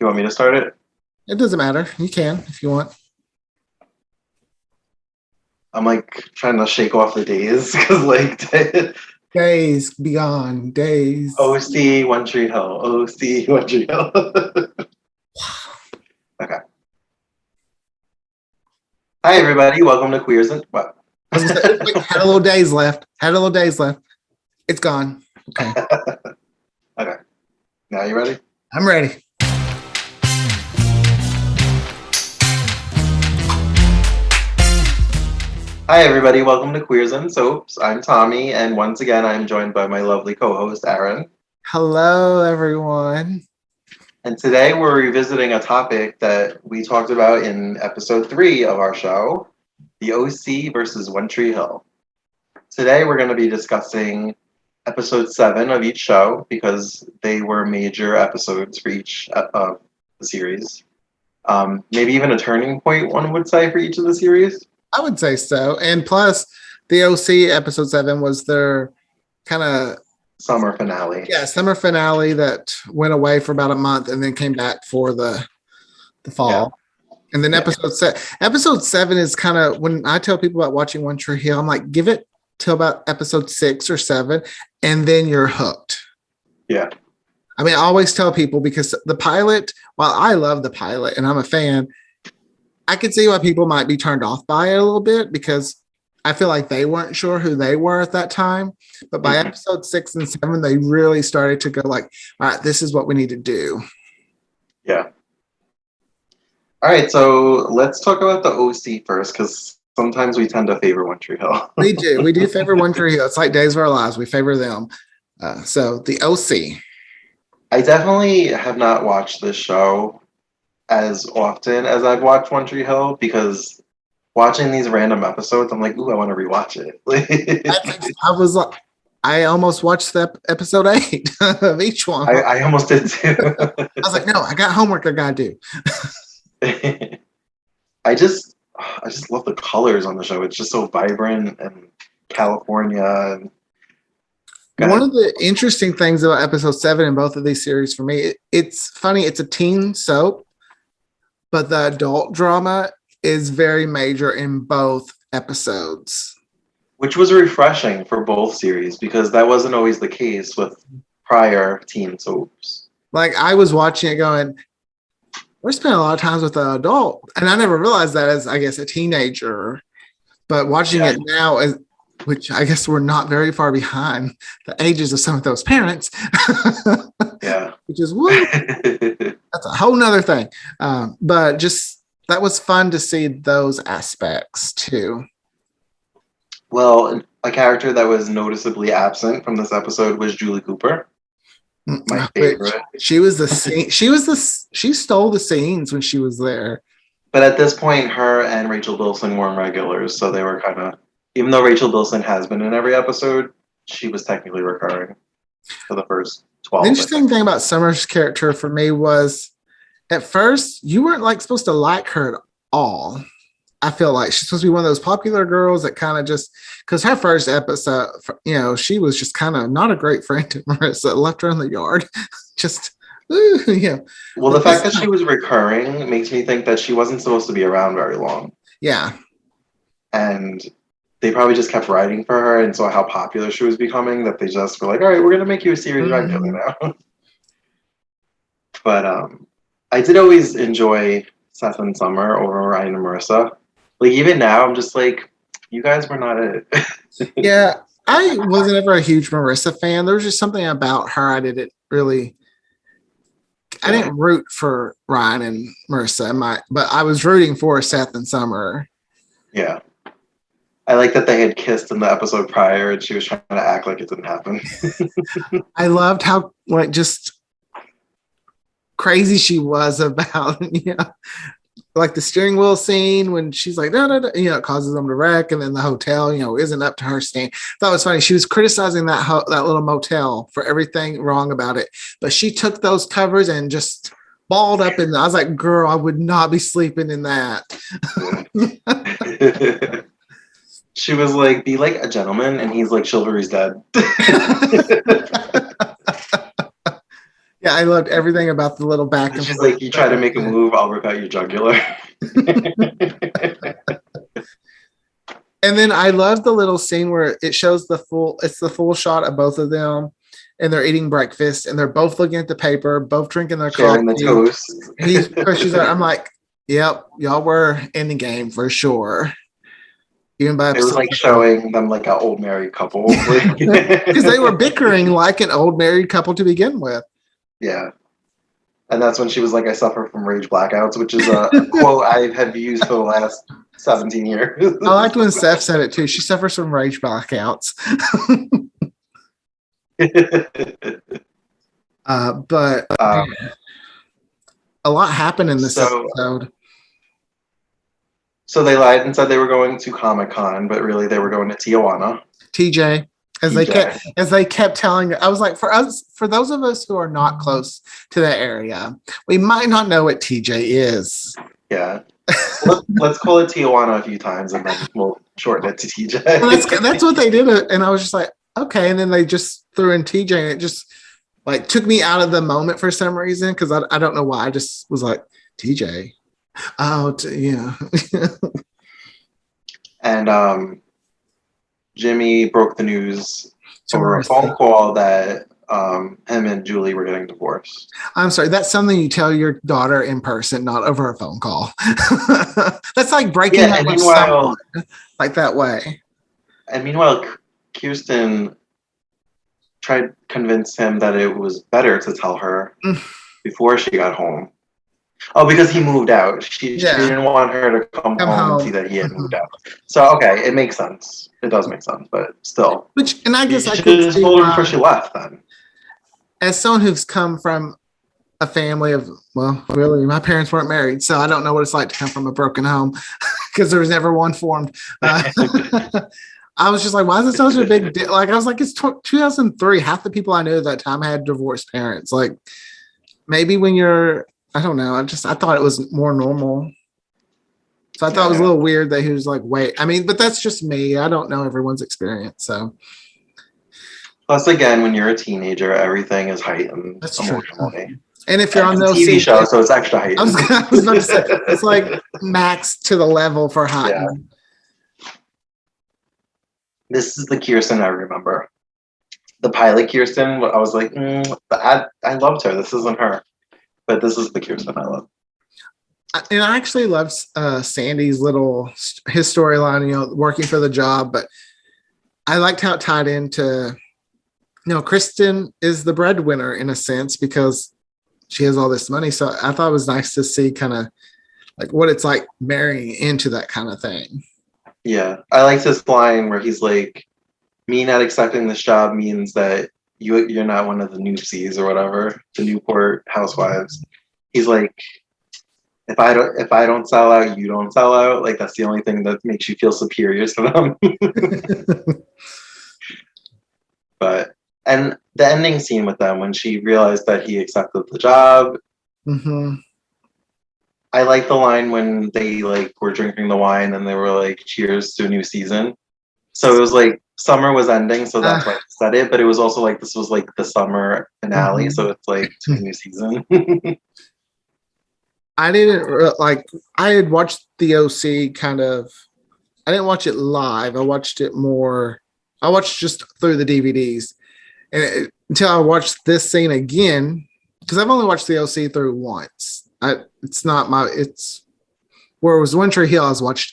you want me to start it? It doesn't matter. You can if you want. I'm like trying to shake off the days because like Days beyond days. OC One Tree Hill, OC One Tree Hill. Okay. Hi everybody, welcome to Queers and what? I was gonna say, wait, had a little days left. Had a little days left. It's gone. Okay. Okay. Now you ready? I'm ready. Hi everybody, welcome to Queers and Soaps. I'm Tommy, and once again I'm joined by my lovely co-host Aaron. Hello, everyone. And today we're revisiting a topic that we talked about in episode 3 of our show, the OC versus One Tree Hill. Today we're going to be discussing episode 7 of each show because they were major episodes for each of the series. Maybe even a turning point, one would say, for each of the series. I would say so. And plus, the OC episode 7 was their kind of summer finale. Yeah, summer finale that went away for about a month and then came back for the fall. Yeah. And then episode 7 is kind of, when I tell people about watching One Tree Hill, I'm like, give it till about episode 6 or 7, and then you're hooked. Yeah. I mean, I always tell people, because the pilot, while I love the pilot and I'm a fan, I could see why people might be turned off by it a little bit, because I feel like they weren't sure who they were at that time. But by episode 6 and 7, they really started to go like, all right, this is what we need to do. Yeah. All right, so let's talk about the OC first, because sometimes we tend to favor One Tree Hill. We do favor One Tree Hill. It's like Days of Our Lives. We favor them. So the OC. I definitely have not watched this show as often as I've watched One Tree Hill, because watching these random episodes, I'm like, ooh, I want to rewatch it. I almost watched the episode 8 of each one. I almost did too. I was like, no, I got homework I gotta do. I just love the colors on the show. It's just so vibrant and California. And one of the interesting things about episode 7 in both of these series for me, it's funny, it's a teen soap, but the adult drama is very major in both episodes. Which was refreshing for both series, because that wasn't always the case with prior teen soaps. Like, I was watching it going, we're spending a lot of times with an adult. And I never realized that as, I guess, a teenager. But watching it now, which I guess we're not very far behind the ages of some of those parents. Yeah. Which is, woo, that's a whole nother thing. But just, that was fun to see those aspects too. Well, a character that was noticeably absent from this episode was Julie Cooper. My favorite. She was the scene. She stole the scenes when she was there. But at this point, her and Rachel Bilson weren't regulars, so they were kind of, even though Rachel Bilson has been in every episode, she was technically recurring for the first 12. The interesting thing about Summer's character for me was, at first, you weren't like supposed to like her at all. I feel like she's supposed to be one of those popular girls that kind of just, because her first episode, she was just kind of not a great friend to Marissa, left her in the yard. Just, yeah. Well, the fact that she was recurring makes me think that she wasn't supposed to be around very long. Yeah. And they probably just kept writing for her and saw how popular she was becoming, that they just were like, all right, we're going to make you a series regular now. But I did always enjoy Seth and Summer over Ryan and Marissa. Like, even now, I'm just like, you guys were not it. Yeah, I wasn't ever a huge Marissa fan. There was just something about her I didn't root for Ryan and Marissa, but I was rooting for Seth and Summer. Yeah. I like that they had kissed in the episode prior and she was trying to act like it didn't happen. I loved how, just crazy she was about, like the steering wheel scene when she's like, no, it causes them to wreck. And then the hotel, isn't up to her stand. That was funny. She was criticizing that little motel for everything wrong about it. But she took those covers and just balled up. And I was like, girl, I would not be sleeping in that. She was like, be like a gentleman. And he's like, chivalry's dead. Yeah, I loved everything about the little back And and she's forth. like, you try to make a move, I'll rip out your jugular. And then I love the little scene where it shows it's the full shot of both of them and they're eating breakfast and they're both looking at the paper, both drinking their Sharing the coffee. toast. And he pushes her. I'm like, yep, y'all were in the game for sure. Even by It was like showing them like an old married couple. because they were bickering like an old married couple to begin with. Yeah. And that's when she was like, I suffer from rage blackouts, which is a quote I have used for the last 17 years. I liked when Steph said it too. She suffers from rage blackouts. But a lot happened in this episode. So they lied and said they were going to Comic-Con, but really they were going to Tijuana. TJ, as they kept telling, I was like, for those of us who are not close to that area, we might not know what TJ is. Yeah. Let's call it Tijuana a few times and then we'll shorten it to TJ. Well, that's what they did. And I was just like, okay. And then they just threw in TJ and it just like took me out of the moment for some reason. Cause I don't know why. I just was like, TJ. Oh, yeah. And Jimmy broke the news So over a phone call that him and Julie were getting divorced. I'm sorry. That's something you tell your daughter in person, not over a phone call. That's like breaking up with someone like that way. And meanwhile, Kirsten tried to convince him that it was better to tell her before she got home. Oh, because he moved out. She didn't want her to come home and see that he had moved out. So, okay, it makes sense. It does make sense, but still. And I guess I could just told her before she left then. As someone who's come from a family of, well, really, my parents weren't married, so I don't know what it's like to come from a broken home because there was never one formed. I was just like, why is it such a big deal? Like, I was like, it's 2003. Half the people I knew at that time had divorced parents. Like, maybe when you're, I don't know. I thought it was more normal. So I thought it was a little weird that he was like, wait. I mean, but that's just me. I don't know everyone's experience. So. Plus, again, when you're a teenager, everything is heightened emotionally. And if you're on those TV show, so it's extra heightened. I was about to say, it's like max to the level for heightened. Yeah. This is the Kirsten I remember. The pilot Kirsten, I was like, I loved her. This isn't her. But this is the Kirsten I love. And I actually loved Sandy's his storyline, working for the job. But I liked how it tied into, Kristen is the breadwinner in a sense because she has all this money. So I thought it was nice to see kind of like what it's like marrying into that kind of thing. Yeah. I liked this line where he's like, me not accepting this job means that you're not one of the Newsies or whatever, the Newport housewives. He's like, if I don't sell out, you don't sell out. Like that's the only thing that makes you feel superior to them. And the ending scene with them when she realized that he accepted the job. Mm-hmm. I like the line when they were drinking the wine and they were like, cheers to a new season. So it was like summer was ending, so that's why I said it. But it was also like this was like the summer finale, so it's like to a new season. I didn't I had watched the OC kind of. I didn't watch it live. I watched just through the DVDs, and until I watched this scene again, because I've only watched the OC through once. It's where it was One Tree Hill.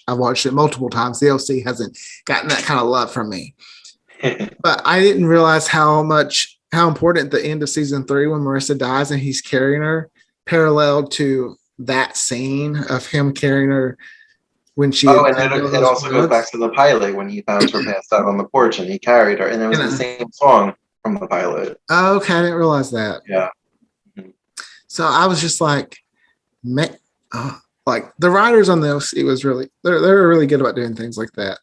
I watched it multiple times. The OC hasn't gotten that kind of love from me. But I didn't realize how important the end of season 3 when Marissa dies and he's carrying her paralleled to that scene of him carrying her when she. Oh, and it also goes back to the pilot when he found her passed out on the porch and he carried her, and it was the same song from the pilot. Oh, okay, I didn't realize that. Yeah. Mm-hmm. So I was just like, like the writers on the OC was they're really good about doing things like that.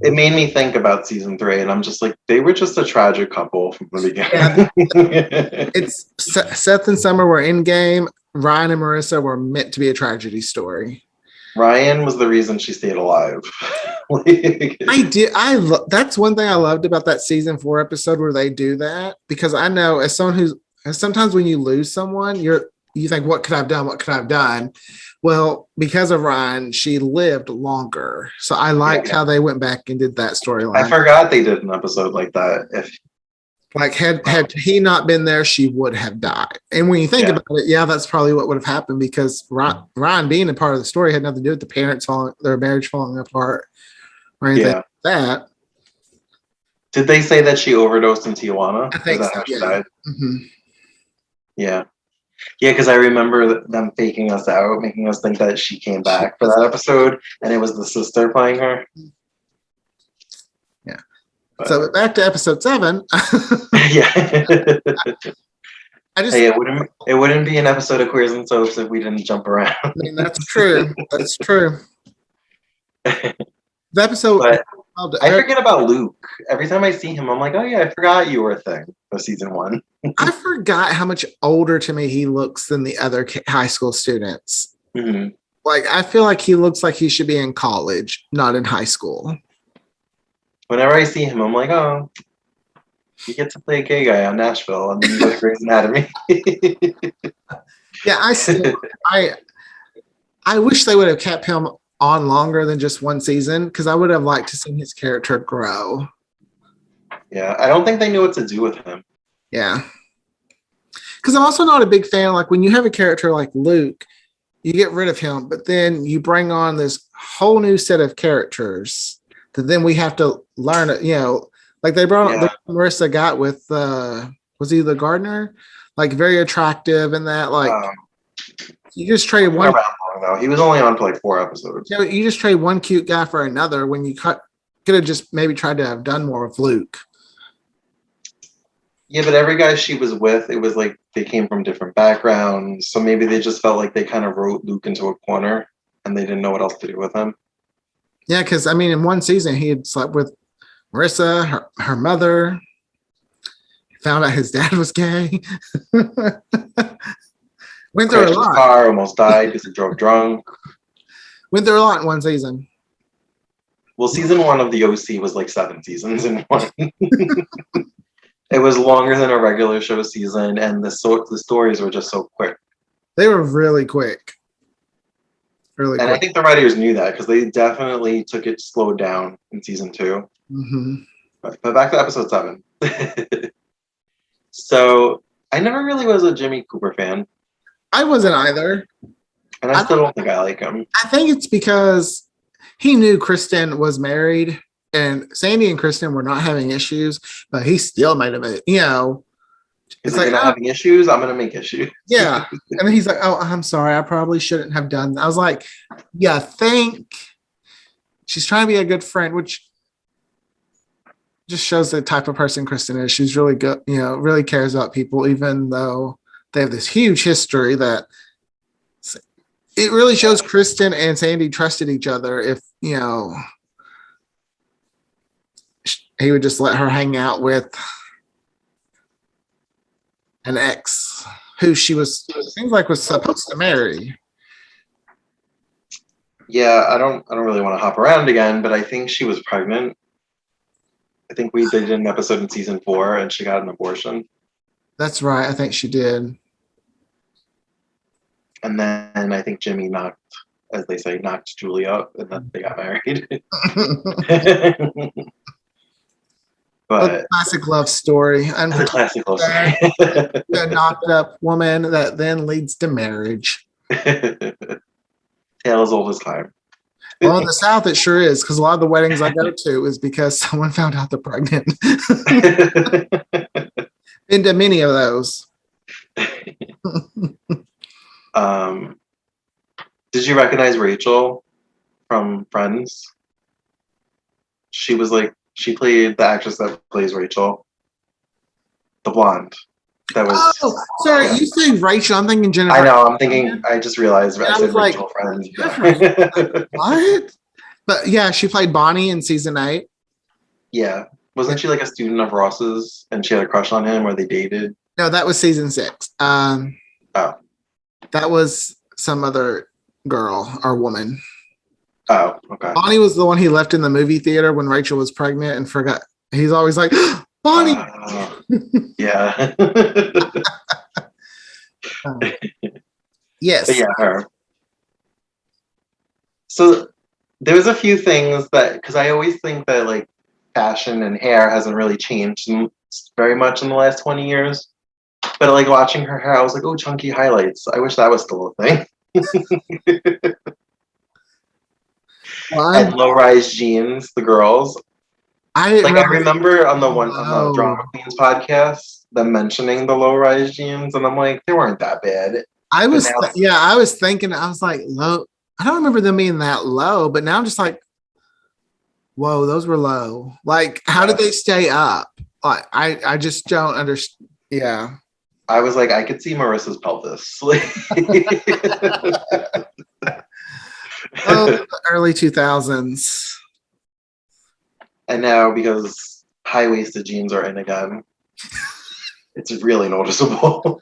It made me think about season 3, and I'm just like, they were just a tragic couple from the beginning. Yeah. It's Seth and Summer were in game. Ryan and Marissa were meant to be a tragedy story. Ryan was the reason she stayed alive. I did. That's one thing I loved about that season 4 episode where they do that, because I know as someone who's sometimes when you lose someone, you think, what could I have done? What could I have done? Well, because of Ryan, she lived longer. So I liked how they went back and did that I storyline. forgot they did an episode like that. If Like had he not been there, she would have died. And when you think about it, yeah, that's probably what would have happened, because Ryan being a part of the story had nothing to do with the parents their marriage falling apart or anything like that. Did they say that she overdosed in Tijuana? I think Is that so, how she yeah. died? Mm-hmm. Yeah. Yeah, because I remember them faking us out, making us think that she came back for that episode, and it was the sister playing her. Yeah. But, so back to episode 7. Yeah. I just, hey, it wouldn't be an episode of Queers and Soaps if we didn't jump around. I mean, that's true. That's true. The episode. But I forget about Luke. Every time I see him, I'm like, oh yeah, I forgot you were a thing for season 1. I forgot how much older to me he looks than the other high school students. Mm-hmm. Like, I feel like he looks like he should be in college, not in high school. Whenever I see him, I'm like, oh, you get to play a gay guy on Nashville, and then you go to Grey's Anatomy. Yeah, I wish they would have kept him on longer than just one season, because I would have liked to see his character grow. Yeah, I don't think they knew what to do with him. Yeah. Because I'm also not a big fan, like when you have a character like Luke, you get rid of him, but then you bring on this whole new set of characters that then we have to learn, like they brought Marissa got with, was he the gardener? Like very attractive and that, like, you just trade one. Around long, though. He was only on for like 4 episodes. You just trade one cute guy for another when you could have just maybe tried to have done more with Luke. Yeah, but every guy she was with, it was like they came from different backgrounds. So maybe they just felt like they kind of wrote Luke into a corner and they didn't know what else to do with him. Yeah, because I mean, in one season, he had slept with Marissa, her mother, found out his dad was gay. Went through a lot. His car, almost died because he drove drunk. Went through a lot in one season. Well, season 1 of the OC was like 7 seasons in one. It was longer than a regular show season, and the stories were just so quick. They were really quick. Really quick. I think the writers knew that, because they definitely took it slowed down in season 2. Mm-hmm. But back to episode 7. So I never really was a Jimmy Cooper fan. I wasn't either. And I still don't think I like him. I think it's because he knew Kristen was married, and Sandy and Kristen were not having issues, but he still made him, He's like, you're not having issues, I'm going to make issues. Yeah. And then he's like, oh, I'm sorry, I probably shouldn't have done that. I was like, yeah, think she's trying to be a good friend, which just shows the type of person Kristen is. She's really good, really cares about people, even though they have this huge history that it really shows Kristen and Sandy trusted each other. If, he would just let her hang out with an ex who seems like was supposed to marry. Yeah, I don't really want to hop around again, but I think she was pregnant. I think they did an episode in season 4 and she got an abortion. That's right. I think she did. And then I think Jimmy knocked Julie up, and then they got married. But classic love story. A classic love story. A knocked up woman that then leads to marriage. Tale as old as time. Well, in the South, it sure is, because a lot of the weddings I go to is because someone found out they're pregnant. Been to many of those. Did you recognize Rachel from Friends? She played the actress that plays Rachel, the blonde. That was. Oh, sorry. Yeah. You say Rachel. I'm thinking Jennifer. I know. I'm thinking. I just realized I said Rachel Friends. What? But yeah, she played Bonnie in season 8. Yeah, wasn't she like a student of Ross's, and she had a crush on him, or they dated? No, that was season 6. Oh, that was some other girl or woman. Oh, okay. Bonnie was the one he left in the movie theater when Rachel was pregnant and forgot. He's always like, Bonnie. Yeah. Um, But yes. yeah, her. So there was a few things that, because I always think that like fashion and hair hasn't really changed very much in the last 20 years. But like watching her hair, I was like, oh, chunky highlights. I wish that was still a thing. Well, And low-rise jeans, the girls. I didn't Like I realize. remember on the Oh, Drama Queens podcast, them mentioning the low-rise jeans, and I'm like, they weren't that bad. I But was, now, yeah, I was thinking, I was like, low. I don't remember them being that low, but now I'm just like, whoa, those were low. Like, how did they stay up? Like, I just don't understand. Yeah. I was like, I could see Marissa's pelvis. Oh, the early 2000s. And now because high-waisted jeans are in again, it's really noticeable.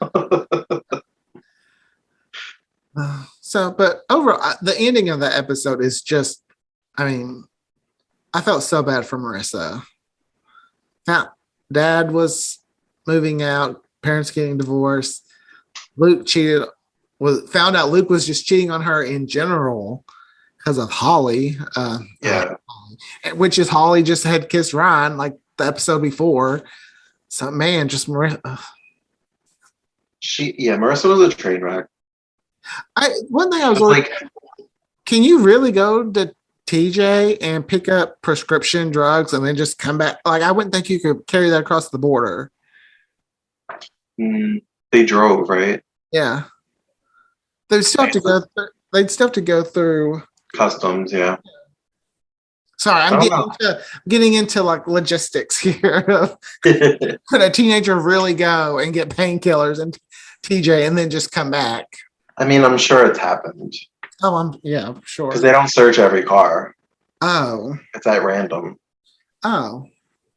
So, but overall, the ending of the episode is just, I mean, I felt so bad for Marissa. Now, dad was moving out, parents getting divorced. Luke cheated, was found out Luke was just cheating on her in general because of Holly. Yeah. Which is Holly just had kissed Ryan like the episode before. So man, just Marissa. Marissa was a train wreck. One thing I was Like, can you really go to TJ and pick up prescription drugs and then just come back? Like, I wouldn't think you could carry that across the border. they drove, right? Yeah, they'd still have to go. They'd still have to go through. Customs, yeah. Sorry, I don't know. getting into like logistics here. Could a teenager really go and get painkillers and TJ and then just come back? I mean, I'm sure it's happened Oh, yeah, sure. because they don't search every car. Oh, It's at random. oh,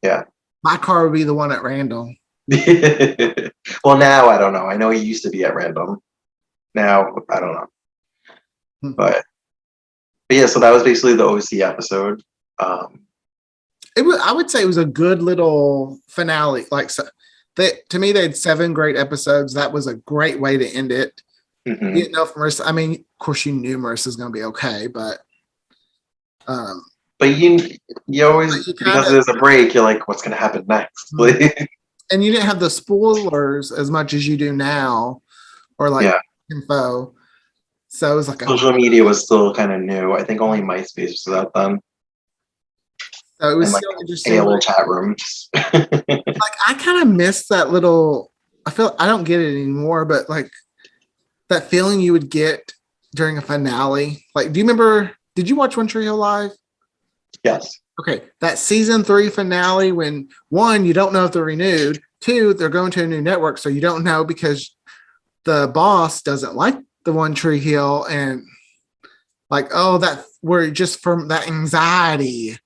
Yeah. my car would be the one at random. Well, now I don't know. I know it used to be at random. Now I don't know. But yeah, so that was basically the OC episode. I would say it was a good little finale. Like, so, to me, they had 7 great episodes. That was a great way to end it. You didn't know if Marissa. I mean, of course, you knew Marissa's going to be okay, but you always because there's a break, you're like, what's going to happen next? And you didn't have the spoilers as much as you do now, or like info. So it was like social media was still kind of new. I think only MySpace was out then. So it was like still interesting. AOL chat rooms. Like I kind of miss that little. I feel I don't get it anymore, but like that feeling you would get during a finale. Like, do you remember? Did you watch One Tree Hill live? Yes. Okay, that season 3 finale when 1, you don't know if they're renewed. 2, they're going to a new network, so you don't know because the boss doesn't like the One Tree Hill, and like, oh, that we're just from that anxiety.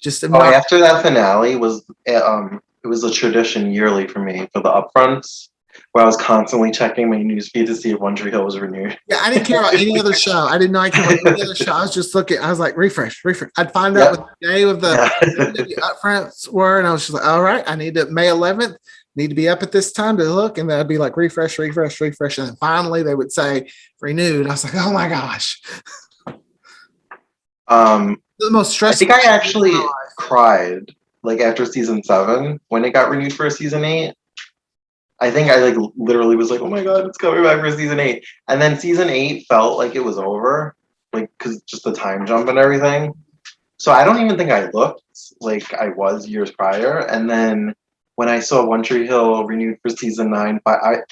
Just after that finale was it was a tradition yearly for me for the upfronts where I was constantly checking my newsfeed to see if One Tree Hill was renewed. Yeah, I didn't care about any other show. I did not care about any other show. I was just looking. I was like, refresh. I'd find out what the day of the upfronts were, and I was just like, all right, I need to May 11th. Need to be up at this time to look, and then I'd be like, refresh, and then finally they would say renewed. I was like, oh my gosh. The most stressful. I think I actually cried like after season 7 when it got renewed for season 8. I think I like literally was like, oh my god, it's coming back for season 8. And then season 8 felt like it was over, like because just the time jump and everything. So I don't even think I looked like I was years prior. And then when I saw One Tree Hill renewed for season 9, I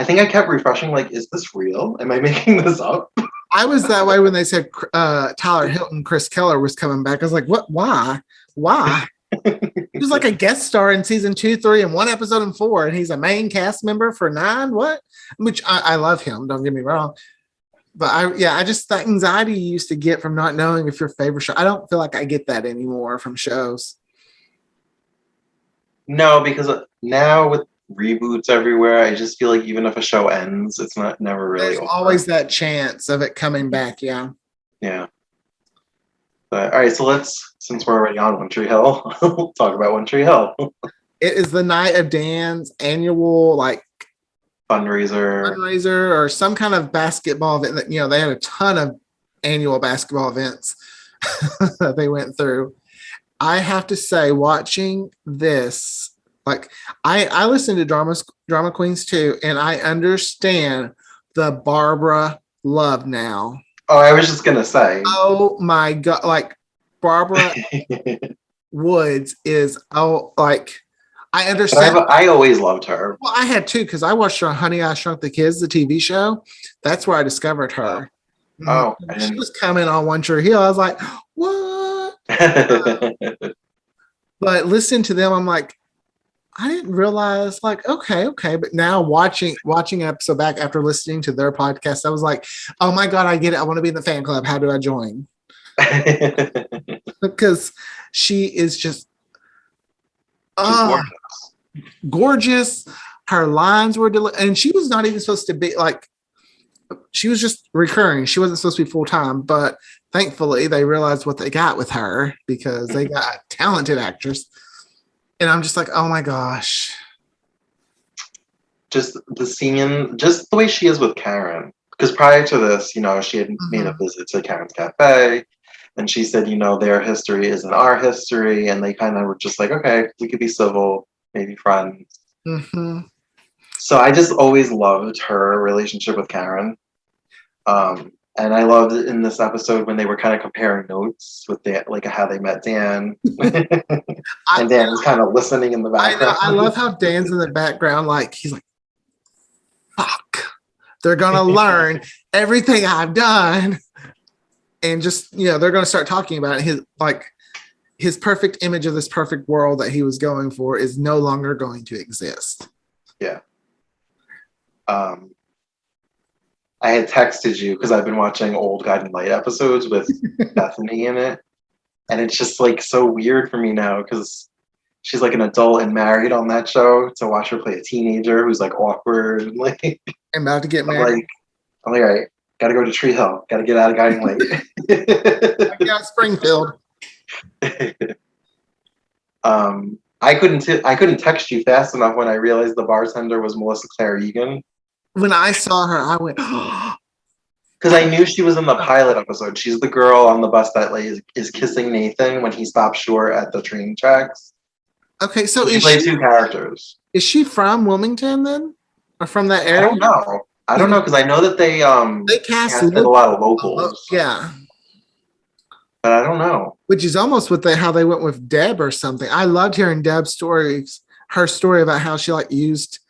think I kept refreshing, like, is this real? Am I making this up? I was that way when they said Tyler Hilton, Chris Keller was coming back. I was like, what? Why? He was like a guest star in season 2, 3, and 1 episode in 4, and he's a main cast member for 9. What? Which I love him. Don't get me wrong, but I just that anxiety you used to get from not knowing if your favorite show. I don't feel like I get that anymore from shows. No, because now with reboots everywhere, I just feel like even if a show ends, it's never really There's over. always that chance of it coming back. Yeah. Yeah. But, all right, so since we're already on One Tree Hill, we'll talk about One Tree Hill. It is the night of Dan's annual like Fundraiser. fundraiser or some kind of basketball event. That, they had a ton of annual basketball events that they went through. I have to say, watching this, like I listen to drama queens too, and I understand the Barbara love now. Oh, I was just gonna say. Oh my god, like Barbara Woods is like I But understand. I always loved her. Well, I had too because I watched her on Honey I Shrunk the Kids, the TV show. That's where I discovered her. Oh, She was coming on One Tree Hill. I was like, what? But listening to them, I'm like, I didn't realize, like, okay. But now watching an episode back after listening to their podcast, I was like, oh my God, I get it. I want to be in the fan club. How do I join? Because she is just gorgeous. Her lines were and she was not even supposed to be like, she was just recurring. She wasn't supposed to be full time, but thankfully they realized what they got with her because they got a talented actress. And I'm just like, oh my gosh. Just the scene, just the way she is with Karen. Because prior to this, she had made a visit to Karen's Cafe, and she said, their history isn't our history, and they kind of were just like, okay, we could be civil, maybe friends. Mm-hmm. So I just always loved her relationship with Karen. And I loved it in this episode when they were kind of comparing notes with how they met Dan. And Dan was kind of listening in the background. I love how Dan's in the background, like he's like, fuck. They're gonna learn everything I've done. And just, they're gonna start talking about it. His perfect image of this perfect world that he was going for is no longer going to exist. Yeah. I had texted you because I've been watching old Guiding Light episodes with Bethany in it. And it's just like so weird for me now because she's like an adult and married on that show to watch her play a teenager who's like awkward and like I'm about to get married. I'm like, all right, gotta go to Tree Hill, gotta get out of Guiding Light. Yeah, Springfield. I couldn't text you fast enough when I realized the bartender was Melissa Claire Egan. When I saw her, I went, because I knew she was in the pilot episode. She's the girl on the bus that is kissing Nathan when he stops short at the train tracks. Okay, so she plays two characters. Is she from Wilmington then, or from that area? I don't know because I know that they casted a lot of locals. Yeah, but I don't know. Which is almost how they went with Deb or something. I loved hearing Deb's stories. Her story about how she used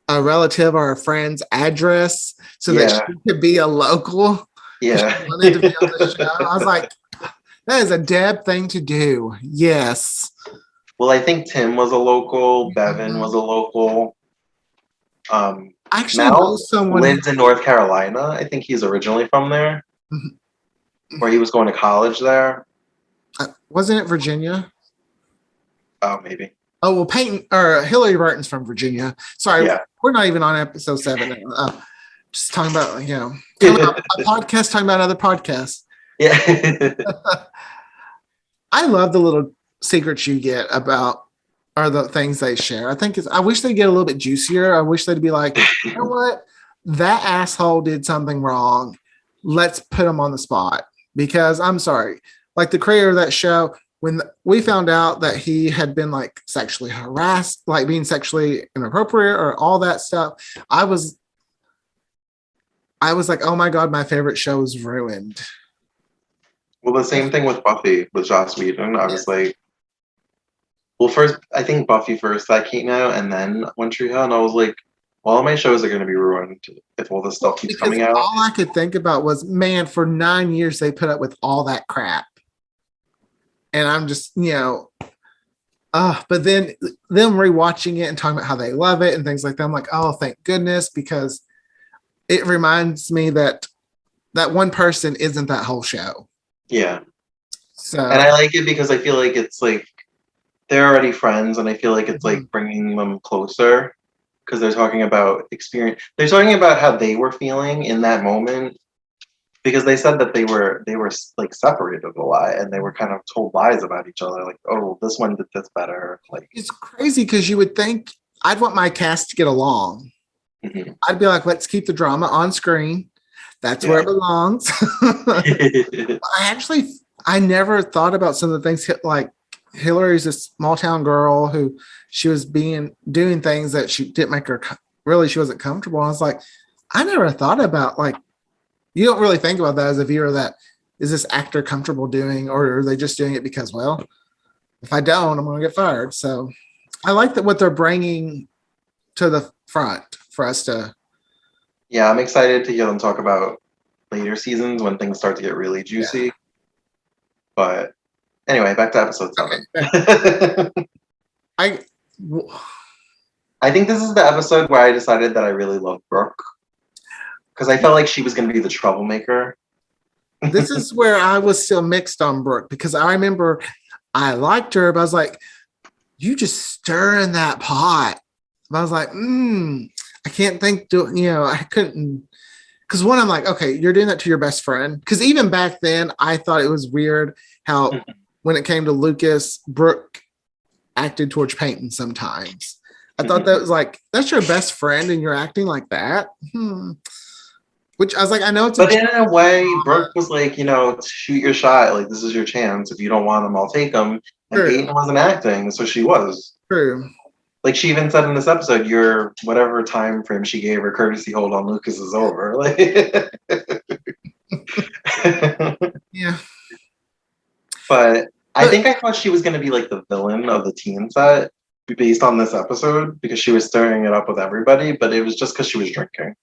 a relative or a friend's address so that she could be a local. Yeah. She wanted to be on the show. I was like, that is a Deb thing to do. Yes. Well, I think Tim was a local. Bevan was a local. Actually, know someone lives in North Carolina. I think he's originally from there. Mm-hmm. Or he was going to college there. Wasn't it Virginia? Oh, maybe. Oh, well, Peyton or Hillary Burton's from Virginia. Sorry, we're not even on episode 7. Just talking about, a podcast talking about other podcasts. Yeah. I love the little secrets you get about or the things they share. I wish they'd get a little bit juicier. I wish they'd be like, you know what? That asshole did something wrong. Let's put him on the spot. Because I'm sorry, like the creator of that show, when we found out that he had been sexually harassed, being sexually inappropriate or all that stuff, I was like, oh my God, my favorite show is ruined. Well, the same thing with Buffy, with Joss Whedon. I was like, well, first, I think Buffy first that came out, and then One Tree Hill, and I was like, all of my shows are going to be ruined if all this stuff keeps coming out. All I could think about was, man, for 9 years they put up with all that crap. And I'm just, but then them rewatching it and talking about how they love it and things like that, I'm like, oh, thank goodness, because it reminds me that one person isn't that whole show. Yeah. So, and I like it because I feel like it's they're already friends, and I feel like it's bringing them closer because they're talking about experience. They're talking about how they were feeling in that moment. because they said that they were like separated a lot, and they were kind of told lies about each other, like, oh, this one did this better, like. It's crazy because you would think I'd want my cast to get along. Mhm. I'd be like, let's keep the drama on screen. That's where Yeah. it belongs. I never thought about some of the things like Hillary's a small town girl who she was doing things that she didn't make her really, she wasn't comfortable. I was like, I never thought about like, you don't really think about that as a viewer, that is this actor comfortable doing, or are they just doing it because, well, if I don't, I'm going to get fired. So I like that what they're bringing to the front for us to. Yeah, I'm excited to hear them talk about later seasons when things start to get really juicy. Yeah. But anyway, back to episode 7. Okay. I think this is the episode where I decided that I really love Brooke, because I felt like she was going to be the troublemaker. This is where I was still mixed on Brooke, because I remember I liked her, but I was like, you just stir in that pot. And I was like, I can't think, I couldn't. Because one, I'm like, okay, you're doing that to your best friend. Because even back then, I thought it was weird how when it came to Lucas, Brooke acted towards Peyton sometimes. I thought that was like, that's your best friend and you're acting like that. Which I was like, I know it's but in a way, Brooke was like, shoot your shot. Like, this is your chance. If you don't want them, I'll take them. And True. Peyton wasn't acting, so she was. True. Like, she even said in this episode, your whatever time frame she gave her courtesy hold on Lucas is over. Like, yeah. But I think I thought she was going to be like the villain of the teen set based on this episode, because she was stirring it up with everybody, but it was just because she was drinking.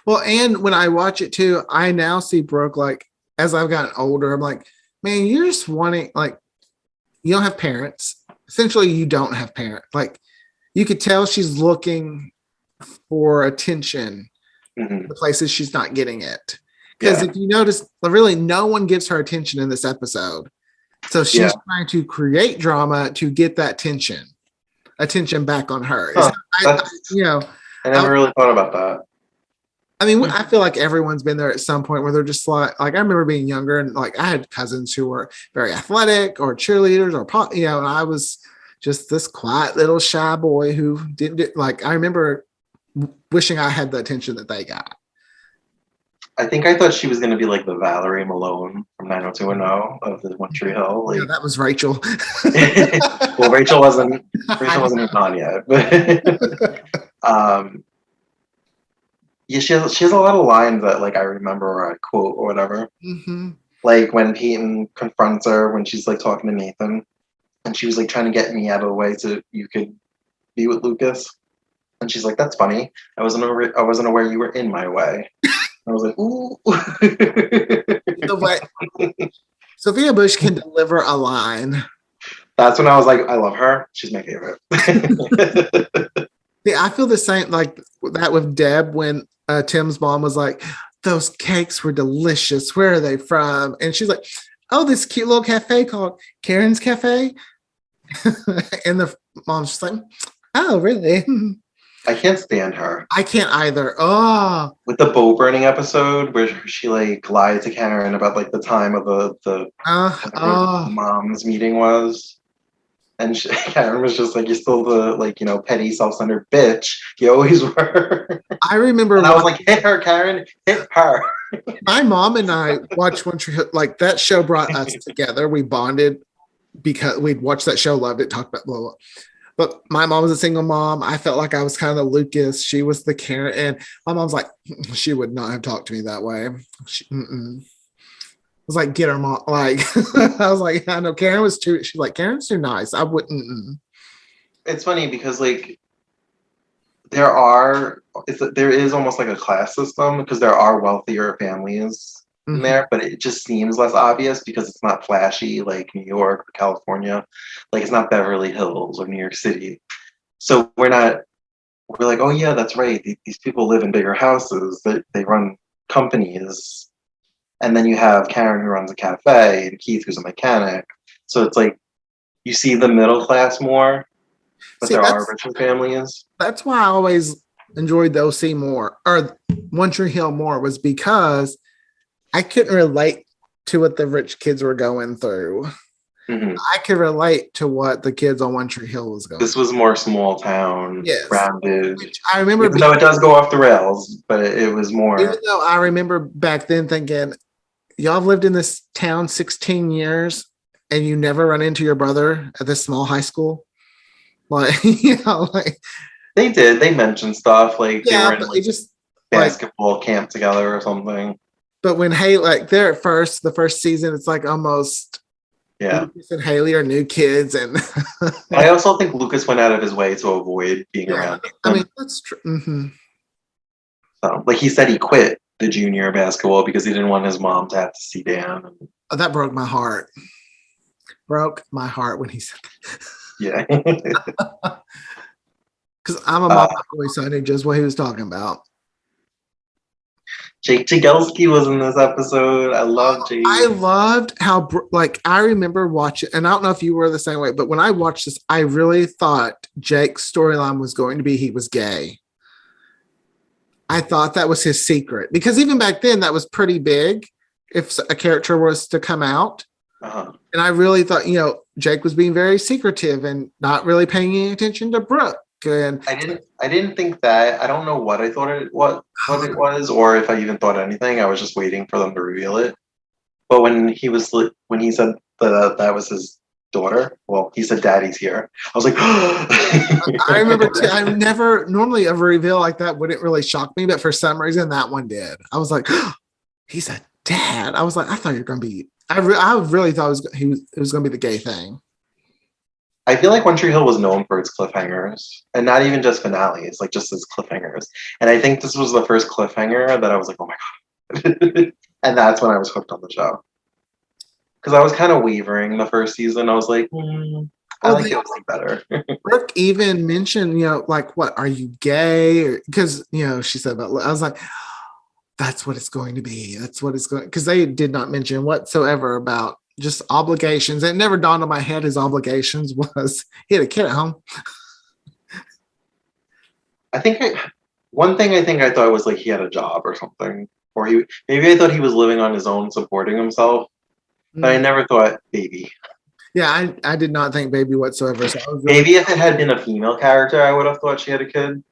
Well, and when I watch it too, I now see Brooke, like, as I've gotten older, I'm like, man, you're just wanting, like, you don't have parents. Essentially, you don't have parents. Like, you could tell she's looking for attention the places she's not getting it. Because if you notice, really, no one gives her attention in this episode. So she's trying to create drama to get that attention back on her. Huh, I never really thought about that. I mean, I feel like everyone's been there at some point where they're just like I remember being younger and like I had cousins who were very athletic or cheerleaders or, and I was just this quiet little shy boy who didn't like, I remember wishing I had the attention that they got. I think I thought she was going to be like the Valerie Malone from 90210 of the One Tree Hill. Like, yeah, that was Rachel. well, Rachel wasn't even on yet. But, yeah, she has a lot of lines that like I remember or I quote or whatever. Mm-hmm. Like when Peyton confronts her when she's like talking to Nathan, and she was like trying to get me out of the way so you could be with Lucas. And she's like, "That's funny. I wasn't aware you were in my way." I was like, "Ooh." Sophia Bush can deliver a line. That's when I was like, I love her. She's my favorite. Yeah, I feel the same like that with Deb when Tim's mom was like, those cakes were delicious. Where are they from? And she's like, oh, this cute little cafe called Karen's Cafe. And the mom's just like, oh, really? I can't stand her. I can't either. Oh, with the boat burning episode where she like lied to Karen about like the time of the mom's meeting was, and Karen was just like, "You're still the petty self-centered bitch you always were." I remember. And I was like, "Hit her, Karen! Hit her!" My mom and I watched One Tree Hill. Like that show brought us together. We bonded because we'd watched that show, loved it, talked about blah blah. But my mom was a single mom. I felt like I was kind of the Lucas. She was the Karen. And my mom's like, she would not have talked to me that way. I was like, get her mom. Like, I was like, I know Karen was too, she's like, Karen's too nice. I wouldn't. It's funny because like, there is almost like a class system because there are wealthier families in there, but it just seems less obvious because it's not flashy like New York or California. Like it's not Beverly Hills or New York City. So we're like, oh yeah, that's right. These people live in bigger houses. They run companies. And then you have Karen who runs a cafe and Keith who's a mechanic. So it's like you see the middle class more, but there are richer families. That's why I always enjoyed the OC more or One Tree Hill more, was because I couldn't relate to what the rich kids were going through. Mhm. I could relate to what the kids on One Tree Hill was going This through. was more small town, Yes. grounded. Which I remember Even though it does go off the rails, but it was even more. though I remember back then thinking, y'all have lived in this town 16 years and you never run into your brother at this small high school. Like, like They did. They mentioned stuff like they yeah, were in but like it just like basketball camp together or something. but when Haley like they're at first, the first season, it's like almost Yeah. Lucas and Haley are new kids and I also think Lucas went out of his way to avoid being yeah, around I mean them. that's true. Mm-hmm. So, like he said, he quit the junior basketball because he didn't want his mom to have to see Dan. Oh, that broke my heart. Broke my heart when he said Yeah. that. Because I'm a uh, mama boy, so I knew just what he was talking about. Jake Jagelski was in this episode. I love Jake. I loved how like I remember watching, and I don't know if you were the same way, but when I watched this, I really thought Jake's storyline was going to be he was gay. I thought that was his secret because even back then that was pretty big if a character was to come out. Uh-huh. And I really thought, Jake was being very secretive and not really paying any attention to Brooke. And I didn't think that. I don't know what I thought what it was, or if I even thought anything. I was just waiting for them to reveal it. But when he said that was his daughter, well, he said daddy's here. I was like, I remember too, I never normally a reveal like that wouldn't really shock me, but for some reason that one did. I was like, he's a dad. I was like, I thought you're gonna be. I really thought it was gonna be the gay thing. I feel like One Tree Hill was known for its cliffhangers, and not even just finales, like just its cliffhangers. And I think this was the first cliffhanger that I was like, oh my god, and that's when I was hooked on the show. Because I was kind of wavering the first season. I was like, I Well, like the OC better. Brooke even mentioned, like, what are you gay? Because she said that. I was like, that's what it's going to be. That's what it's going. Because they did not mention whatsoever about just obligations. It never dawned on my head his obligations was he had a kid at home. One thing I think I thought was like he had a job or something, or maybe I thought he was living on his own, supporting himself, but I never thought baby. Yeah, I did not think baby whatsoever. So I was really, Maybe if it had been a female character, I would have thought she had a kid.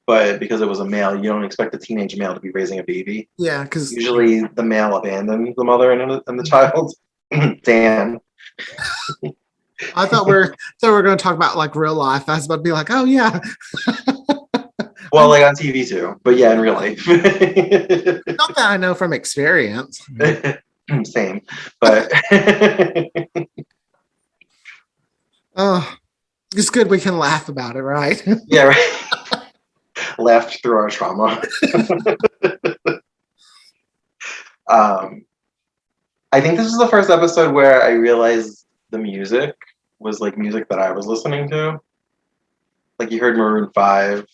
But because it was a male, you don't expect a teenage male to be raising a baby. yeah, because Usually, the male abandons the mother and the child. Dan. I thought we're going to talk about like real life. I was about to be like, oh yeah. Well, like on TV too, but yeah, in real life. Not that I know from experience. Same, but Oh, it's good we can laugh about it, right? yeah, right. Laughed through our trauma. I think this is the first episode where I realized the music was like music that I was listening to. Like you heard Maroon 5.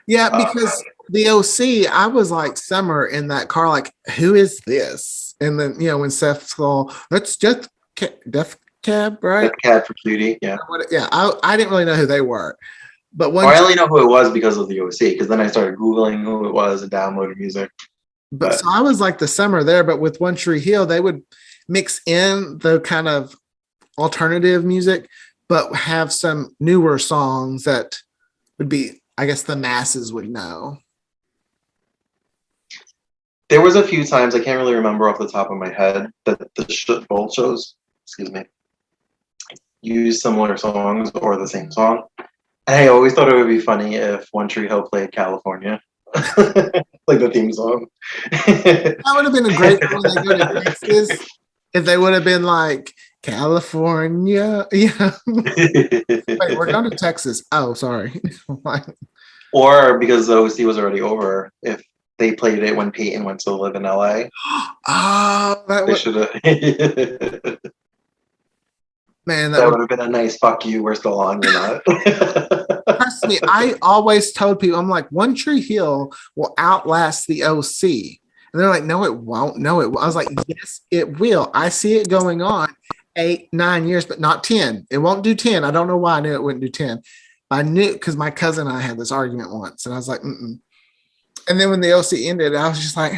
Yeah, because the OC, I was like Summer in that car, like, who is this? And then when Seth's all, that's Death Cab, right? Death Cab for Cutie, yeah. Yeah, I didn't really know who they were, but Or I only know who it was because of the OC, because then I started Googling who it was and downloaded music. But so I was like the Summer there, but with One Tree Hill, they would mix in the kind of alternative music, but have some newer songs that would be, I guess, the masses would know. There was a few times, I can't really remember off the top of my head, that the both shows, excuse me, use similar songs or the same song. And I always thought it would be funny if One Tree Hill played California. Like the theme song. That would have been a great when they go to Texas. If they would have been like California, yeah. Wait, we're going to Texas. Oh, sorry. Or because the OC was already over, if they played it when Peyton went to live in LA. Oh, They should have. Man, that would have been a nice fuck you. We're still on, you're not. Trust me, I always told people, I'm like, One Tree Hill will outlast the OC. And they're like, no, it won't. No, it won't. I was like, yes, it will. I see it going on 8, 9 years, but not 10. It won't do 10. I don't know why I knew it wouldn't do 10. I knew because my cousin and I had this argument once, and I was like, mm-mm. And then when the OC ended, I was just like,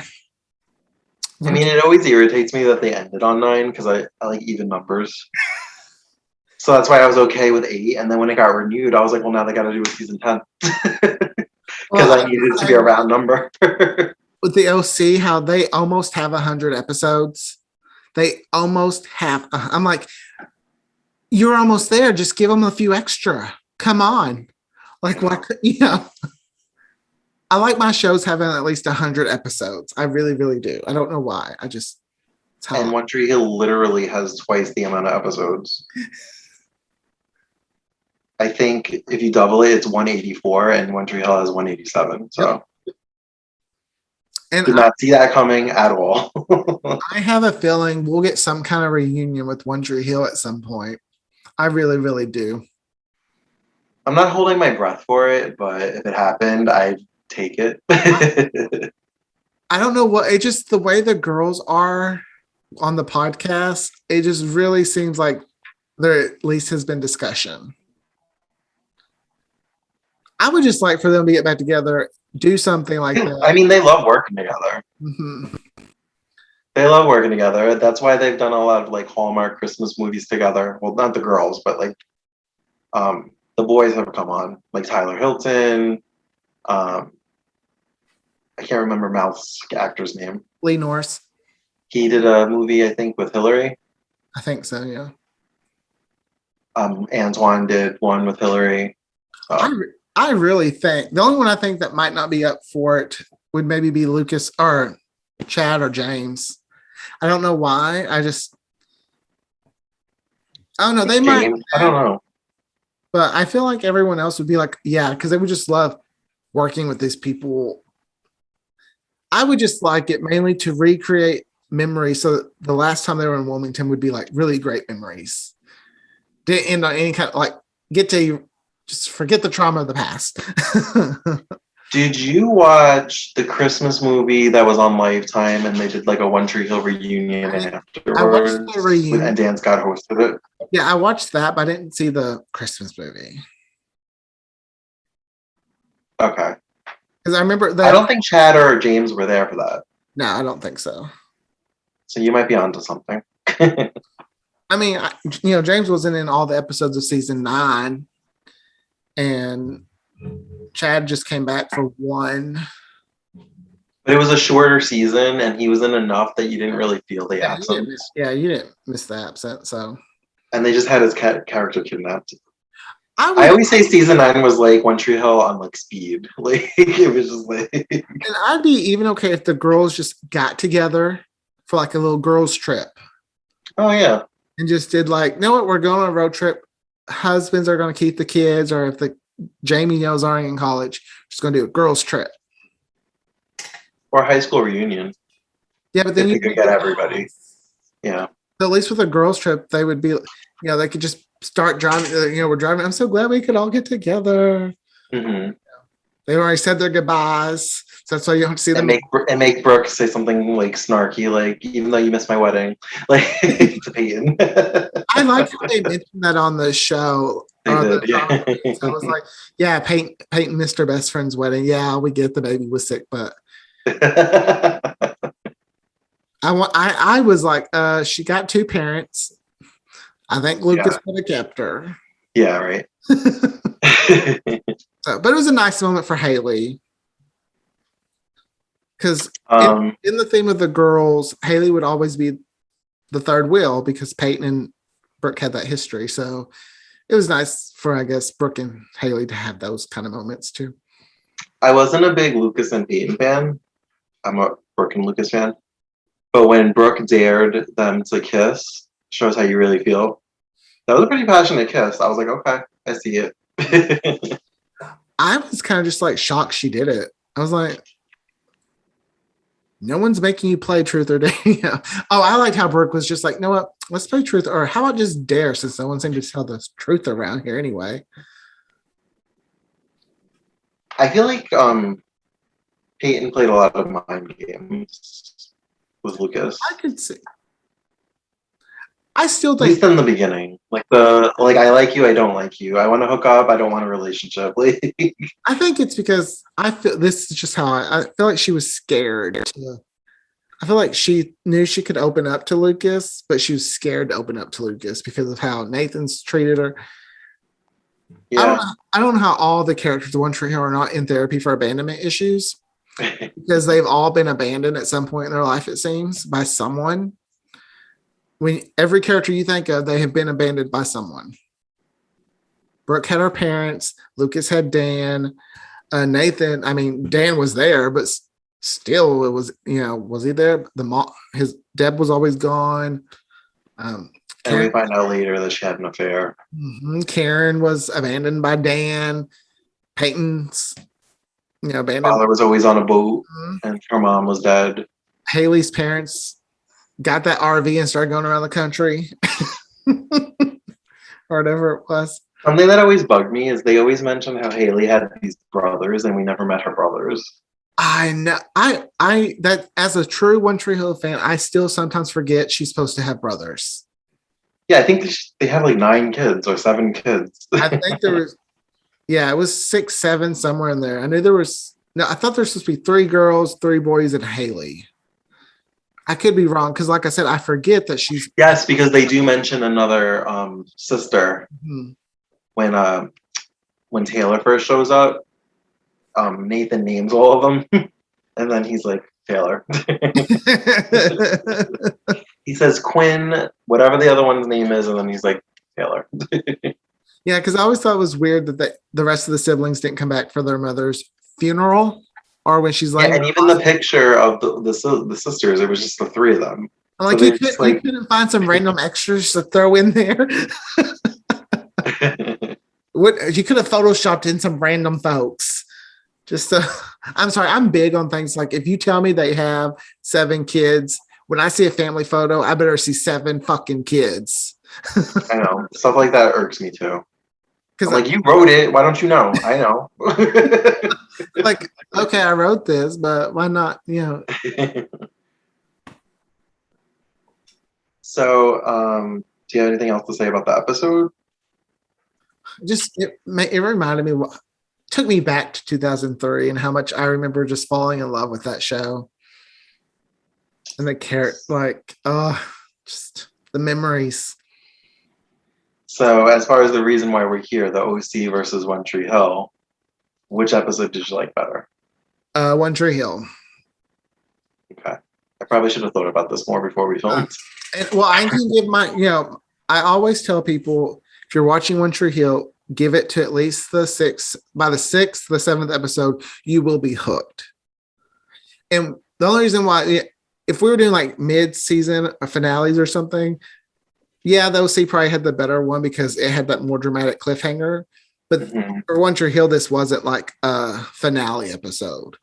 I mean, it always irritates me that they ended on 9 because I like even numbers. So that's why I was okay with 8. And then when it got renewed, I was like, well, now they got to do a season 10 because I needed it to be a round number. With the OC, how they almost have 100 episodes. They almost have. I'm like, you're almost there. Just give them a few extra. Come on. Like, why could you know? I like my shows having at least 100 episodes. I really, really do. I don't know why. I just. And One Tree Hill literally has twice the amount of episodes. I think if you double it, it's 184, and One Tree Hill has 187. So, and did not see that coming at all. I have a feeling we'll get some kind of reunion with One Tree Hill at some point. I really, really do. I'm not holding my breath for it, but if it happened, I'd take it. I don't know what it just the way the girls are on the podcast. It just really seems like there at least has been discussion. I would just like for them to get back together, do something like that. I mean, they love working together. Mm-hmm. They love working together. That's why they've done a lot of like Hallmark Christmas movies together. Well, not the girls, but like the boys have come on, like Tyler Hilton. I can't remember Mouth's actor's name. Lee Norris. He did a movie, I think, with Hillary. I think so, yeah. Antoine did one with Hillary. I really think the only one I think that might not be up for it would maybe be Lucas or Chad or James. I don't know why. I don't know. They might. I don't know. But I feel like everyone else would be like, yeah, because they would just love working with these people. I would just like it mainly to recreate memories. So the last time they were in Wilmington would be like really great memories. Didn't end on any kind of like get to just forget the trauma of the past. Did you watch the Christmas movie that was on Lifetime and they did like a One Tree Hill reunion afterwards? I watched the reunion. And Dan Scott hosted it. Yeah, I watched that, but I didn't see the Christmas movie. Okay. Because I remember that. I don't think Chad or James were there for that. No, I don't think so. So you might be onto something. I mean, James wasn't in all the episodes of season 9. And Chad just came back for one. But it was a shorter season, and he was in enough that you didn't really feel the absence. You didn't miss the absence. So, and they just had his character kidnapped. I always say season 9 was like One Tree Hill on like speed. Like it was just like. And I'd be even okay if the girls just got together for like a little girls trip. Oh yeah. And just did like, you know what, we're going on a road trip. Husbands are going to keep the kids, or if Jamie knows aren't in college, just going to do a girls trip or high school reunion. Yeah, but then you could get everybody. Yeah. So at least with a girls trip, they would be, they could just start driving. We're driving. I'm so glad we could all get together. Mm-hmm. They already said their goodbyes, so that's why you don't see them. And make Brooke say something like snarky, like "Even though you missed my wedding," like to Peyton. I like how they mentioned that on the show. Yeah. So I was like, "Yeah, Peyton missed her best friend's wedding. Yeah, we get the baby was sick, but." I was like, she got 2 parents. I think Lucas could have kept her. Yeah, right. But it was a nice moment for Haley. Because in the theme of the girls, Haley would always be the third wheel because Peyton and Brooke had that history. So it was nice for, I guess, Brooke and Haley to have those kind of moments too. I wasn't a big Lucas and Peyton fan. I'm a Brooke and Lucas fan. But when Brooke dared them to kiss, shows how you really feel. That was a pretty passionate kiss. I was like, okay, I see it. I was kind of just like shocked she did it. I was like, no one's making you play truth or dare. Oh, I liked how Brooke was just like, you know what? Let's play truth, or how about just dare, since no one seemed to tell the truth around here anyway. I feel like Peyton played a lot of mind games with Lucas. I could see. I still think, at least in the beginning, like I like you, I don't like you. I want to hook up, I don't want a relationship. I think it's because I feel this is just how I feel like she was scared to I feel like she knew she could open up to Lucas, but she was scared to open up to Lucas because of how Nathan's treated her. Yeah. I don't know how all the characters of One Tree Hill are not in therapy for abandonment issues because they've all been abandoned at some point in their life, it seems, by someone. When every character you think of, they have been abandoned by someone. Brooke had her parents. Lucas had Dan. Nathan, I mean, Dan was there, but still, it was, was he there? His Deb was always gone. And Karen, we find out later that she had an affair. Karen was abandoned by Dan. Peyton's, abandoned. Father was always on a boat, and her mom was dead. Haley's parents got that RV and started going around the country, or whatever it was. Something that always bugged me is they always mention how Haley had these brothers, and we never met her brothers. I know. I that as a true One Tree Hill fan, I still sometimes forget she's supposed to have brothers. Yeah, I think they have like 9 kids or 7 kids. I think there was, it was 6, 7 somewhere in there. I knew there was I thought there was supposed to be 3 girls, 3 boys, and Haley. I could be wrong because, like I said, I forget that she's. Yes, because they do mention another sister when Taylor first shows up. Nathan names all of them, and then he's like Taylor. He says Quinn, whatever the other one's name is, and then he's like Taylor. Yeah, because I always thought it was weird that the rest of the siblings didn't come back for their mother's funeral, or when she's like, and even the picture of the sisters, it was just the 3 of them. I'm like, So you couldn't find some random extras to throw in there. What you could have photoshopped in some random folks. Just I'm sorry, I'm big on things like if you tell me they have 7 kids, when I see a family photo, I better see 7 fucking kids. I know. Stuff like that irks me too. Because like, you wrote it, why don't you know? I know. Like, okay, I wrote this, but why not? So, do you have anything else to say about the episode? Just it reminded me took me back to 2003 and how much I remember just falling in love with that show. And the just the memories. So, as far as the reason why we're here, the OC versus One Tree Hill, which episode did you like better? One Tree Hill. Okay. I probably should have thought about this more before we filmed. I can give I always tell people, if you're watching One Tree Hill, give it to at least the 6th. By the 6th, the 7th episode, you will be hooked. And the only reason why, if we were doing like mid-season finales or something, the OC probably had the better one because it had that more dramatic cliffhanger. But for One Tree Hill, this wasn't like a finale episode.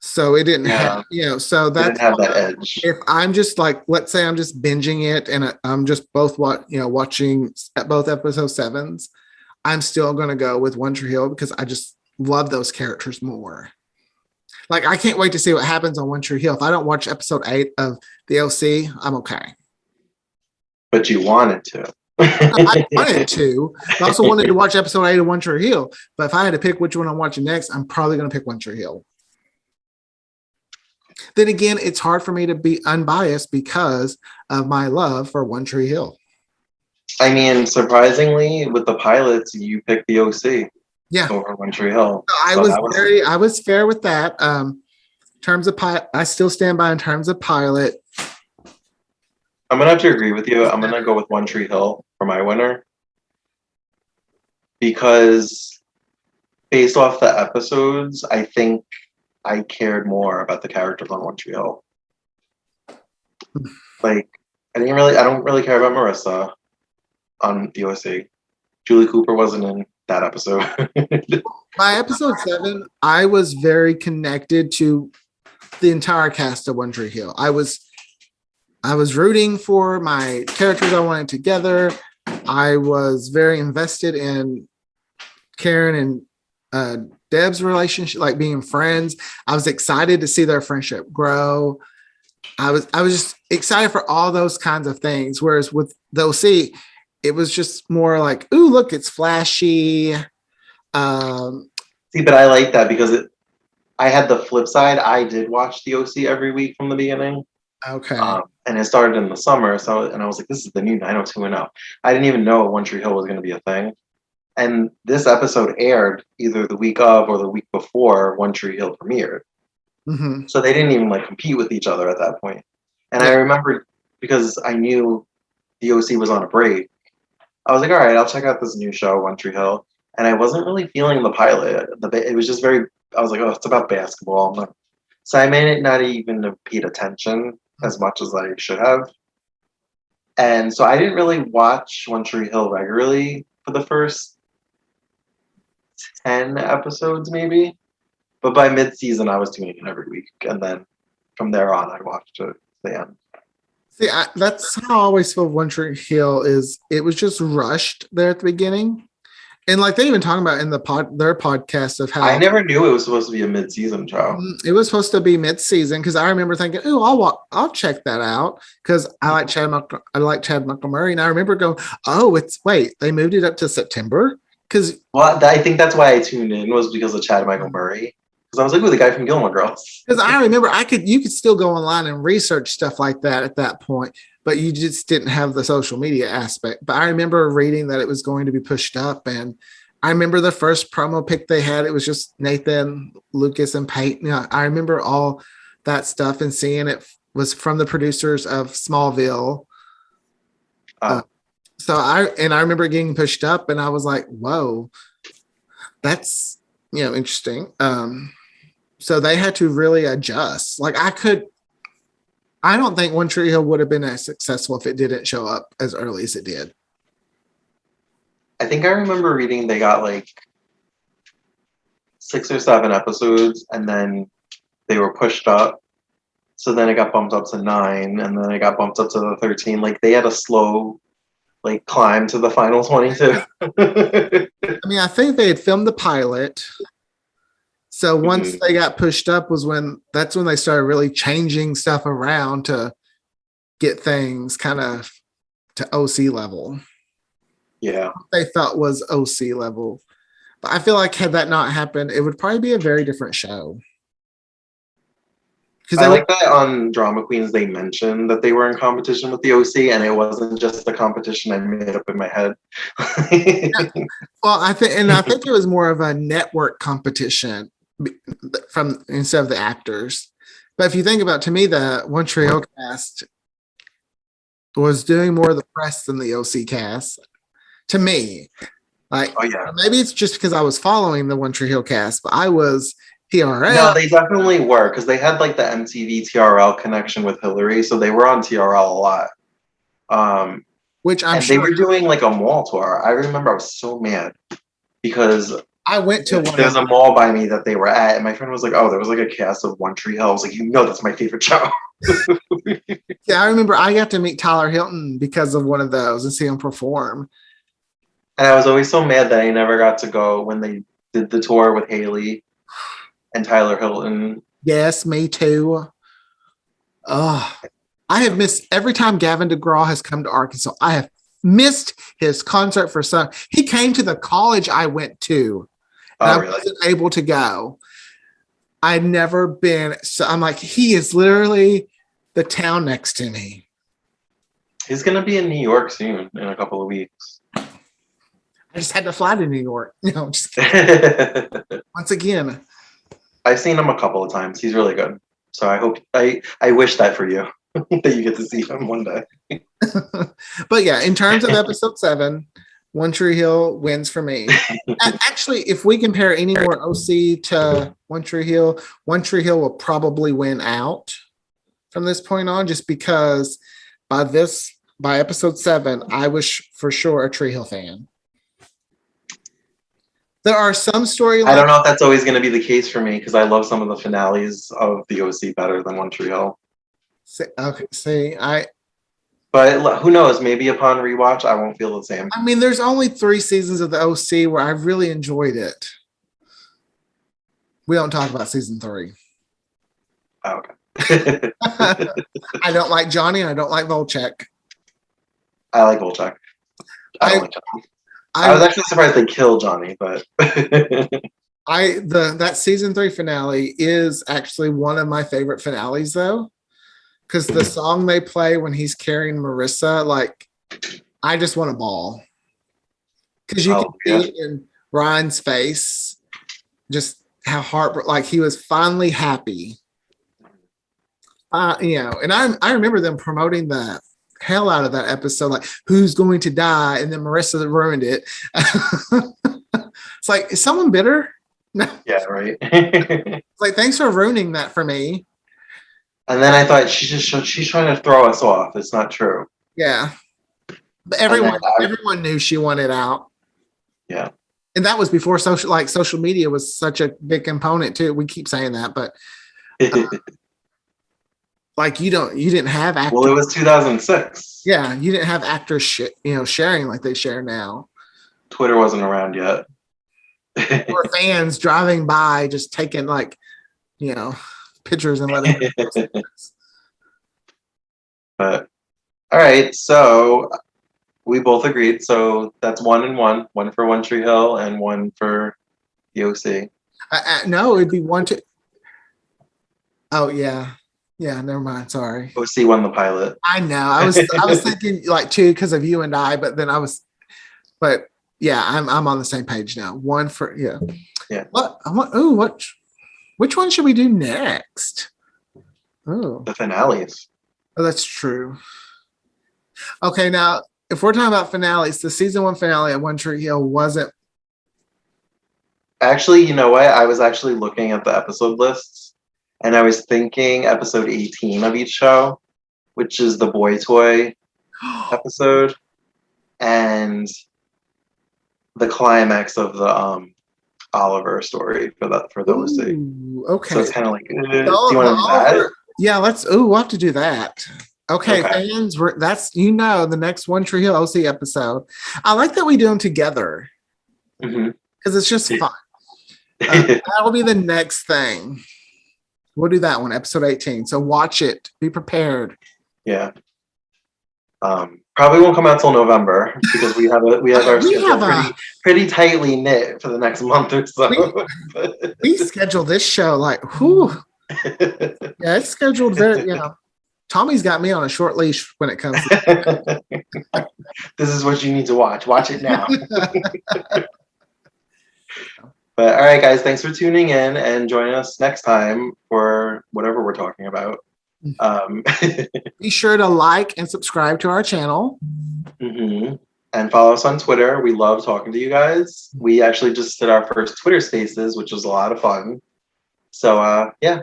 So it didn't have, so that didn't have that edge. If I'm just like, let's say I'm just binging it and I'm just watching both episode 7s, I'm still going to go with One Tree Hill because I just love those characters more. Like, I can't wait to see what happens on One Tree Hill. If I don't watch episode 8 of the OC, I'm okay. But you wanted to. I wanted to. I also wanted to watch episode 8 of One Tree Hill. But if I had to pick which one I'm watching next, I'm probably going to pick One Tree Hill. Then again, it's hard for me to be unbiased because of my love for One Tree Hill. I mean, surprisingly, with the pilots, you picked the OC. Yeah. Over One Tree Hill. I was fair with that. In terms of I still stand by in terms of pilot. I'm gonna have to agree with you. I'm gonna go with One Tree Hill for my winner. Because based off the episodes, I think I cared more about the characters on One Tree Hill. Like, I don't really care about Marissa on the OC. Julie Cooper wasn't in that episode. By episode 7, I was very connected to the entire cast of One Tree Hill. I was rooting for my characters I wanted together. I was very invested in Karen and Deb's relationship, like being friends. I was excited to see their friendship grow. I was just excited for all those kinds of things. Whereas with the OC, it was just more like, ooh, look, it's flashy. See, but I like that because I had the flip side. I did watch the OC every week from the beginning. Okay. And it started in the summer, and I was like, this is the new 90210. I didn't even know One Tree Hill was going to be a thing. And this episode aired either the week of or the week before One Tree Hill premiered. Mm-hmm. So they didn't even like compete with each other at that point. And I Yeah. remember because I knew the OC was on a break, I was like, all right, I'll check out this new show, One Tree Hill. And I wasn't really feeling the pilot. It was just very, I was like, oh, it's about basketball. So I may not even have paid attention as much as I should have. And so I didn't really watch One Tree Hill regularly for the first 10 episodes, maybe. But by mid-season, I was tuning in every week. And then from there on, I watched it to the end. See, that's how I always feel One Tree Hill is. It was just rushed there at the beginning. And like they even talk about in their podcast of how I never knew it was supposed to be a mid-season show. it was supposed to be mid-season because I remember thinking, "Oh, I'll check that out," because I like Chad Montgomery, and I remember going, "Oh, they moved it up to September." Because I think that's why I tuned in was because of Chad Michael Murray. Because I was like, "Ooh, the guy from Gilmore Girls." I remember you could still go online and research stuff like that at that point, but you just didn't have the social media aspect. But I remember reading that it was going to be pushed up, and I remember the first promo pic they had. It was just Nathan, Lucas, and Peyton. I remember all that stuff and seeing it was from the producers of Smallville. So I remember getting pushed up, and I was like, "Whoa, that's interesting." So they had to really adjust. Like I don't think One Tree Hill would have been as successful if it didn't show up as early as it did. I think I remember reading they got like 6 or 7 episodes, and then they were pushed up. So then it got bumped up to 9, and then it got bumped up to the 13. Like they had a slow like climb to the final 22. I mean, I think they had filmed the pilot. So once they got pushed up that's when they started really changing stuff around to get things kind of to OC level. Yeah. They felt was OC level. But I feel like had that not happened, it would probably be a very different show. I like that on Drama Queens they mentioned that they were in competition with the OC, and it wasn't just the competition I made up in my head. Well, I think it was more of a network competition from instead of the actors. But if you think about it, to me, the One Tree Hill cast was doing more of the press than the OC cast. To me, like, oh yeah, maybe it's just because I was following the One Tree Hill cast, but I was TRL. No, they definitely were because they had like the MTV TRL connection with Hillary, so they were on TRL a lot. Which I'm sure they were doing like a mall tour. I remember I was so mad because I went to one. There's a mall by me that they were at, and my friend was like, "Oh, there was like a cast of One Tree Hill." I was like, that's my favorite show. Yeah, I remember I got to meet Tyler Hilton because of one of those and see him perform. And I was always so mad that I never got to go when they did the tour with Haley and Tyler Hilton. Yes, me too. Oh, I have missed every time Gavin DeGraw has come to Arkansas. I have missed his concert for some. He came to the college I went to. I wasn't able to go. I'd never been. So I'm like, he is literally the town next to me. He's going to be in New York soon in a couple of weeks. I just had to fly to New York. Just kidding. Once again. I've seen him a couple of times. He's really good. So I wish that for you, that you get to see him one day. But yeah, in terms of episode 7, One Tree Hill wins for me. Actually, if we compare any more OC to One Tree Hill will probably win out from this point on, just because by episode 7, I was for sure a Tree Hill fan. There are some storylines. I don't know if that's always going to be the case for me because I love some of the finales of the OC better than One Tree Hill. But who knows? Maybe upon rewatch, I won't feel the same. I mean, there's only 3 seasons of the OC where I really enjoyed it. We don't talk about season 3. Oh, okay. I don't like Johnny and I don't like Volchek. I like Volchek. I don't like Johnny. I was actually surprised they killed Johnny, but That season 3 finale is actually one of my favorite finales though. Because the song they play when he's carrying Marissa, like I just want to bawl. Because you can see it in Ryan's face, just how like he was finally happy. And I remember them promoting the hell out of that episode, like who's going to die, and then Marissa ruined it. It's like, is someone bitter? No. Yeah, right. It's like, thanks for ruining that for me. And then I thought she's trying to throw us off. It's not true. Yeah. But everyone knew she wanted out. Yeah. And that was before social media was such a big component too. We keep saying that, but like you didn't have actors. Well, it was 2006. Yeah, you didn't have actors sharing like they share now. Twitter wasn't around yet. Or fans driving by just taking pictures and letting But all right, so we both agreed. So that's 1 and 1 for One Tree Hill and 1 for the OC. No, it'd be 1 2. Oh yeah, never mind, sorry. OC won the pilot. I know. I was thinking like 2 because of you and I, but then but yeah, I'm on the same page now. 1 for yeah. Which one should we do next? Oh, the finales. Oh, that's true. Okay, now if we're talking about finales, the season 1 finale at One Tree Hill wasn't. Actually, you know what? I was actually looking at the episode lists, and I was thinking episode 18 of each show, which is the boy toy episode, and the climax of the Oliver story for those. Okay. So it's kind of like, do you want to do that? Yeah, we'll have to do that. Okay. Fans, that's the next One Tree Hill OC episode. I like that we do them together because it's just fun. That'll be the next thing. We'll do that one, episode 18. So watch it. Be prepared. Yeah. Probably won't come out till November because we have our schedule pretty tightly knit for the next month or so. We scheduled this show like, whew. Yeah, it's scheduled very. Tommy's got me on a short leash when it comes to this is what you need to watch. Watch it now. But all right, guys, thanks for tuning in and joining us next time for whatever we're talking about. Be sure to like and subscribe to our channel. And follow us on Twitter. We love talking to you guys. We actually just did our first Twitter Spaces, which was a lot of fun. So, yeah,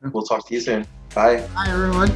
we'll talk to you soon. Bye. Bye, everyone.